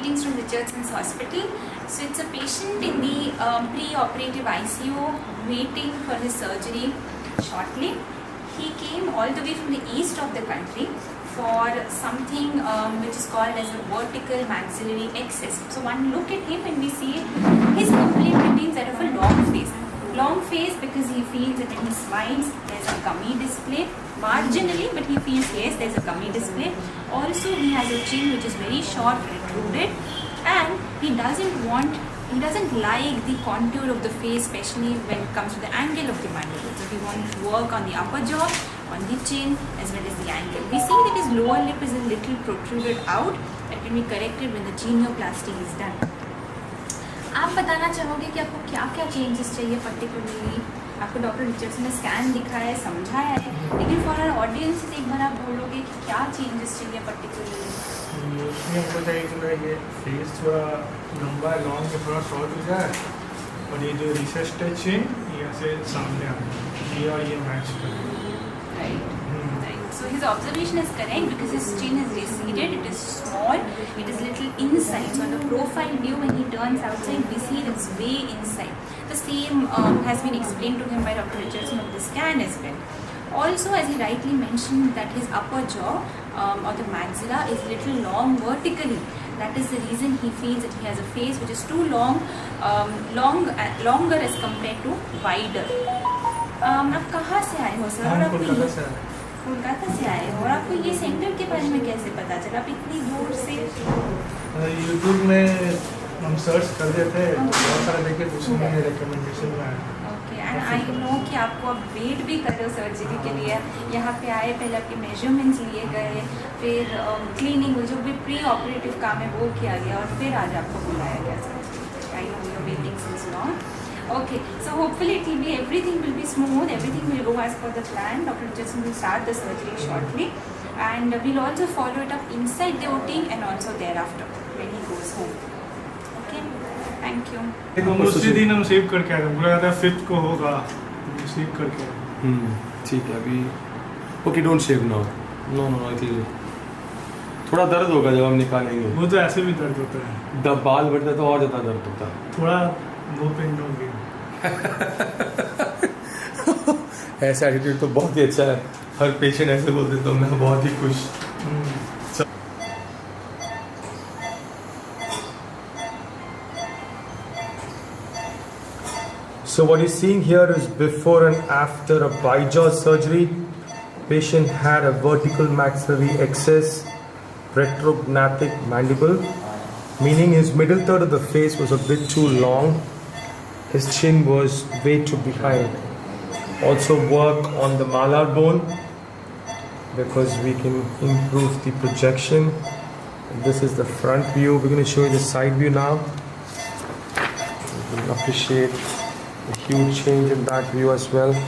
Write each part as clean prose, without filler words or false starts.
greetings from Richardson's Hospital. So it's a patient in the pre-operative ICU waiting for his surgery shortly. He came all the way from the east of the country for something which is called as a vertical maxillary excess. So one look at him and we see his complaint remains that of a long face. Long face because he feels that when he smiles there's a gummy display marginally, but he feels yes there's a gummy display. Also he has a chin which is very short, protruded, and he doesn't like the contour of the face, especially when it comes to the angle of the mandible. So he wants to work on the upper jaw, on the chin as well as the angle. We see that his lower lip is a little protruded out. That can be corrected when the genioplasty is done. आप बताना चाहोगे कि आपको क्या क्या changes चाहिए particularly? आपको doctor Richardson ने स्कैन दिखाया है, समझाया है, लेकिन फॉर आवर ऑडियंस एक बार आप बोलोगे कि क्या चेंजेस चाहिए पर्टिकुलरली? ये हमको चाहिए कि मेरा ये फेस थोड़ा लंबा लॉन्ग में थोड़ा शॉर्ट हो जाए और ये जो रिसेस्ड है चिन ये ऐसे सामने आ जाए, ये और ये मैच करे. Right. So his observation is correct because his chin is receded, it is small, it is little inside. So on the profile view when he turns outside, we see it's way inside. The same has been explained to him by Dr. Richardson of the scan as well. Also, as he rightly mentioned, that his upper jaw or the maxilla is little long vertically. That is the reason he feels that he has a face which is too long, longer as compared to wider. आप कहाँ से आए हो sir? Kolkata से आए हो और आपको ये सेंटर के बारे में कैसे पता चला? आप इतनी दूर से? यूट्यूब में हम सर्च कर रहे थे, बहुत सारे देखे तो उसमें मेरे रिकमेंडेशन में आया. ओके, एंड आई नो कि आपको अब वेट भी कर रहे हो सर्जरी के लिए. यहाँ पे आए, पहले आपके मेजरमेंट्स लिए गए, फिर क्लीनिंग जो भी प्री ऑपरेटिव काम है वो किया गया और फिर आज आपको बुलाया गया surgery. I know you are waiting since long. Okay, so hopefully everything will be smooth, everything will go as per the plan. Dr. Richardson will start the surgery shortly and we'll also follow it up inside the OT and also thereafter when he goes home. Okay, thank you. उसी दिन हम save करके आए थे, बोला था 5th को होगा, सेव करके. ठीक है अभी. Okay, don't shave now. No थोड़ा दर्द होगा जब हम निकालेंगे. वो तो ऐसे भी दर्द होता है. जब बाल बढ़ता है तो और ज़्यादा दर्द होता है. थोड़ा नो पेन नो गेन. ऐसा एटीट्यूड तो बहुत ही अच्छा है. हर पेशेंट ऐसे बोलते तो मैं बहुत ही खुश. So what you're seeing here is before and after a bijaw surgery. Patient had a vertical maxillary excess, retrognathic mandible, meaning his middle third of the face was a bit too long. His chin was way too behind. Also work on the malar bone because we can improve the projection. This is the front view. We're going to show you the side view now. You can appreciate the huge change in that view as well.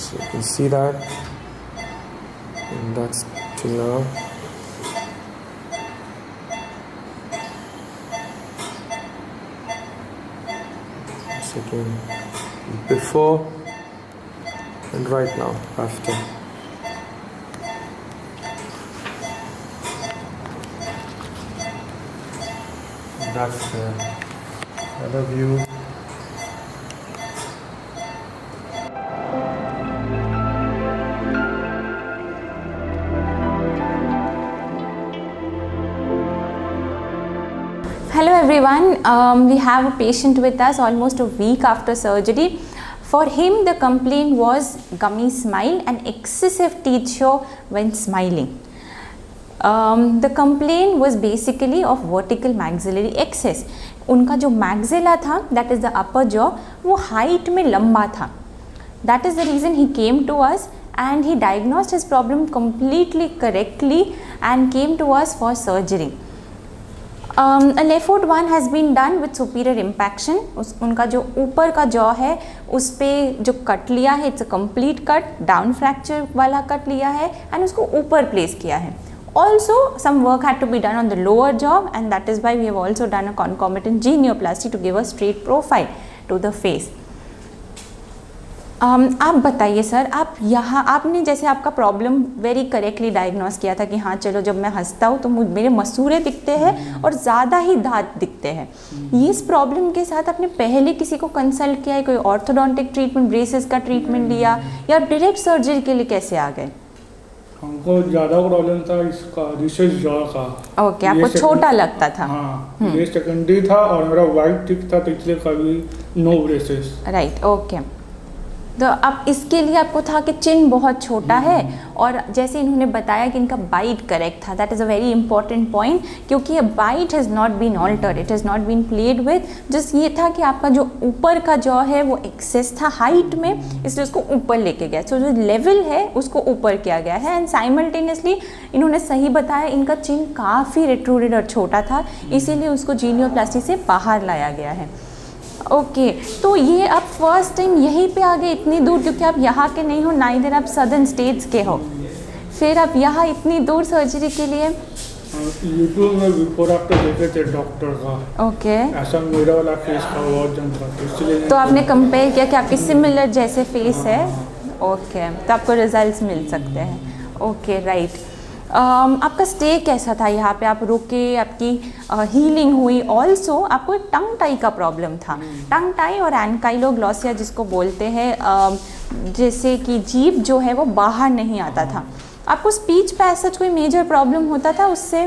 So you can see that. And that's till now. Again, before and right now after. That's the other view. Hello everyone, we have a patient with us almost a week after surgery. For him the complaint was gummy smile and excessive teeth show when smiling. The complaint was basically of vertical maxillary excess. उनका जो maxilla था, that is the upper jaw, वो height में लंबा था. That is the reason he came to us and he diagnosed his problem completely correctly and came to us for surgery. A Lefort 1 has been done with superior impaction. उनका जो ऊपर का jaw है उस पर जो कट लिया है, it's a complete cut, down fracture वाला कट लिया है एंड उसको ऊपर प्लेस किया है. Also some work had to be done on the lower jaw and that is why we have also done a concomitant genioplasty to give a straight profile to the face. आप बताइए sir, आप यहाँ आपने जैसे आपका problem very correctly diagnose किया था कि हाँ चलो जब मैं हंसता हूँ तो मेरे मसूड़े दिखते हैं और ज़्यादा ही दांत दिखते हैं। ये इस प्रॉब्लम के साथ आपने पहले किसी को कंसल्ट किया है, कोई ऑर्थोडोंटिक ट्रीटमेंट, ब्रेसेस का ट्रीटमेंट लिया, या डायरेक्ट सर्जरी के लिए कैसे आ गए? हमको ज़्यादा प्रॉब्लम था इसका, रिसेस जॉ का। ओके, आपको छोटा लगता था। हाँ, ये सेकेंडरी था और मेरा वाइट टिक था, तो इसलिए कभी नो ब्रेसेस। Right, okay. तो अब इसके लिए आपको था कि चिन बहुत छोटा है, और जैसे इन्होंने बताया कि इनका बाइट करेक्ट था, that is a very important point, क्योंकि byte has not been altered, it has not been played with, just ये था कि आपका जो ऊपर का जॉ है वो एक्सेस था हाइट में, इसलिए उसको ऊपर लेके गया। सो जो लेवल है उसको ऊपर किया गया है, एंड साइमल्टेनियसली इन्होंने सही बताया इनका चिन काफ़ी रिट्रूडेड और छोटा था, इसीलिए उसको जीनियोप्लास्टी से बाहर लाया गया है। ओके, तो ये आप फर्स्ट टाइम यहीं पे आ गए इतनी दूर, क्योंकि आप यहाँ के नहीं हो, ना इधर आप सदर्न स्टेट्स के हो, फिर आप यहाँ इतनी दूर सर्जरी के लिए? यूट्यूब में बिफोर आफ्टर देखे थे डॉक्टर का। ओके, ऐसा मेरा वाला फेस का बहुत जम था, इसलिए तो आपने कंपेयर किया कि आपकी सिमिलर जैसे फेस है। ओके, तो आपको रिजल्ट्स मिल सकते हैं। Okay, right. आपका स्टे कैसा था यहाँ पे? आप रुके, आपकी हीलिंग हुई? ऑल्सो आपको एक टंग टाई का प्रॉब्लम था, टंग टाई और एनकाइलोग्लॉसिया जिसको बोलते हैं, जैसे कि जीभ जो है वो बाहर नहीं आता था। आपको स्पीच पैसेज कोई मेजर प्रॉब्लम होता था उससे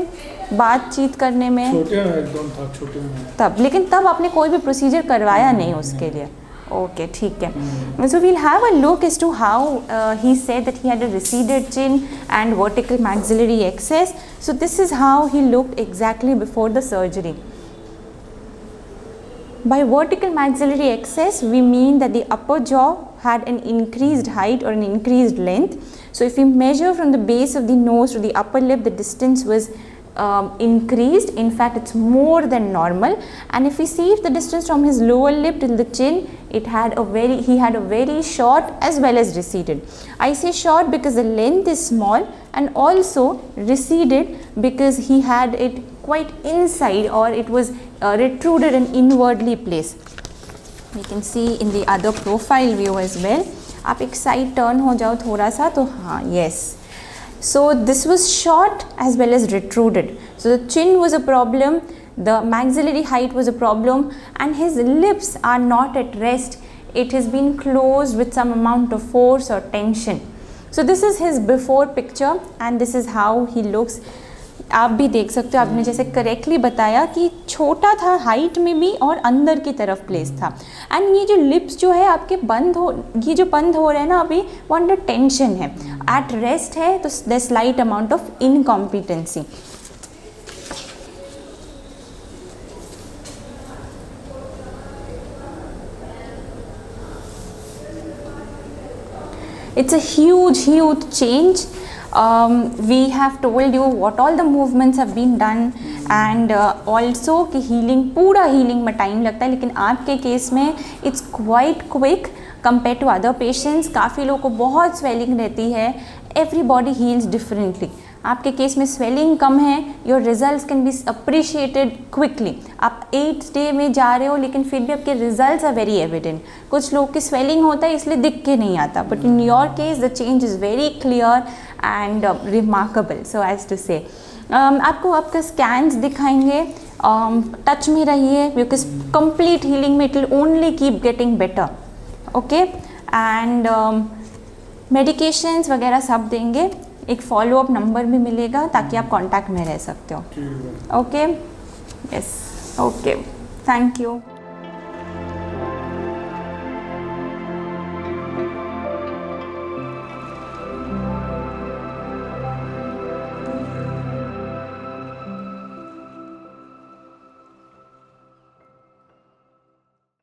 बातचीत करने में? छोटे में एकदम था, छोटे में तब, लेकिन तब आपने कोई भी प्रोसीजर करवाया नहीं उसके लिए? ओके, ठीक है। So we'll have a look as to how he said that he had a receded chin and vertical maxillary excess. So this is how he looked exactly before the surgery. By vertical maxillary excess, we mean that the upper jaw had an increased height or an increased length. So if we measure from the base of the nose to the upper lip, the distance was increased. In fact, it's more than normal. And if we see if the distance from his lower lip till the chin, he had a very short as well as receded. I say short because the length is small, and also receded because he had it quite inside, or it was retruded and inwardly placed. We can see in the other profile view as well. आप एक side turn हो जाओ थोड़ा सा, तो हाँ, yes. So this was short as well as retruded. So the chin was a problem, the maxillary height was a problem, and his lips are not at rest. It has been closed with some amount of force or tension. So this is his before picture, and this is how he looks. आप भी देख सकते हो, आपने जैसे correctly बताया कि छोटा था हाइट में भी और अंदर की तरफ प्लेस था। एंड ये जो लिप्स जो है आपके ये जो बंद हो रहे हैं ना अभी, वो अंडर टेंशन है, एट रेस्ट है, तो the slight amount of incompetency. It's a huge change. We have told you what all the movements have been done, and also कि पूरा healing में टाइम लगता है, लेकिन आपके केस में it's quite quick compared to other patients. काफ़ी लोगों को बहुत swelling रहती है, everybody heals differently. आपके केस में स्वेलिंग कम है, your results can be appreciated quickly. आप 8th डे में जा रहे हो, लेकिन फिर भी आपके रिजल्ट्स आर वेरी एविडेंट। कुछ लोग की स्वेलिंग होता है इसलिए दिख के नहीं आता, but in your case the change is very clear and remarkable, so as to say. आपको आपका स्कैन्स दिखाएंगे, टच में रहिए, बिकॉज कंप्लीट हीलिंग में it will only keep getting better. Okay, and medications वगैरह सब देंगे, एक फॉलोअप नंबर भी मिलेगा ताकि आप कांटेक्ट में रह सकते हो। Okay, yes, okay, thank you.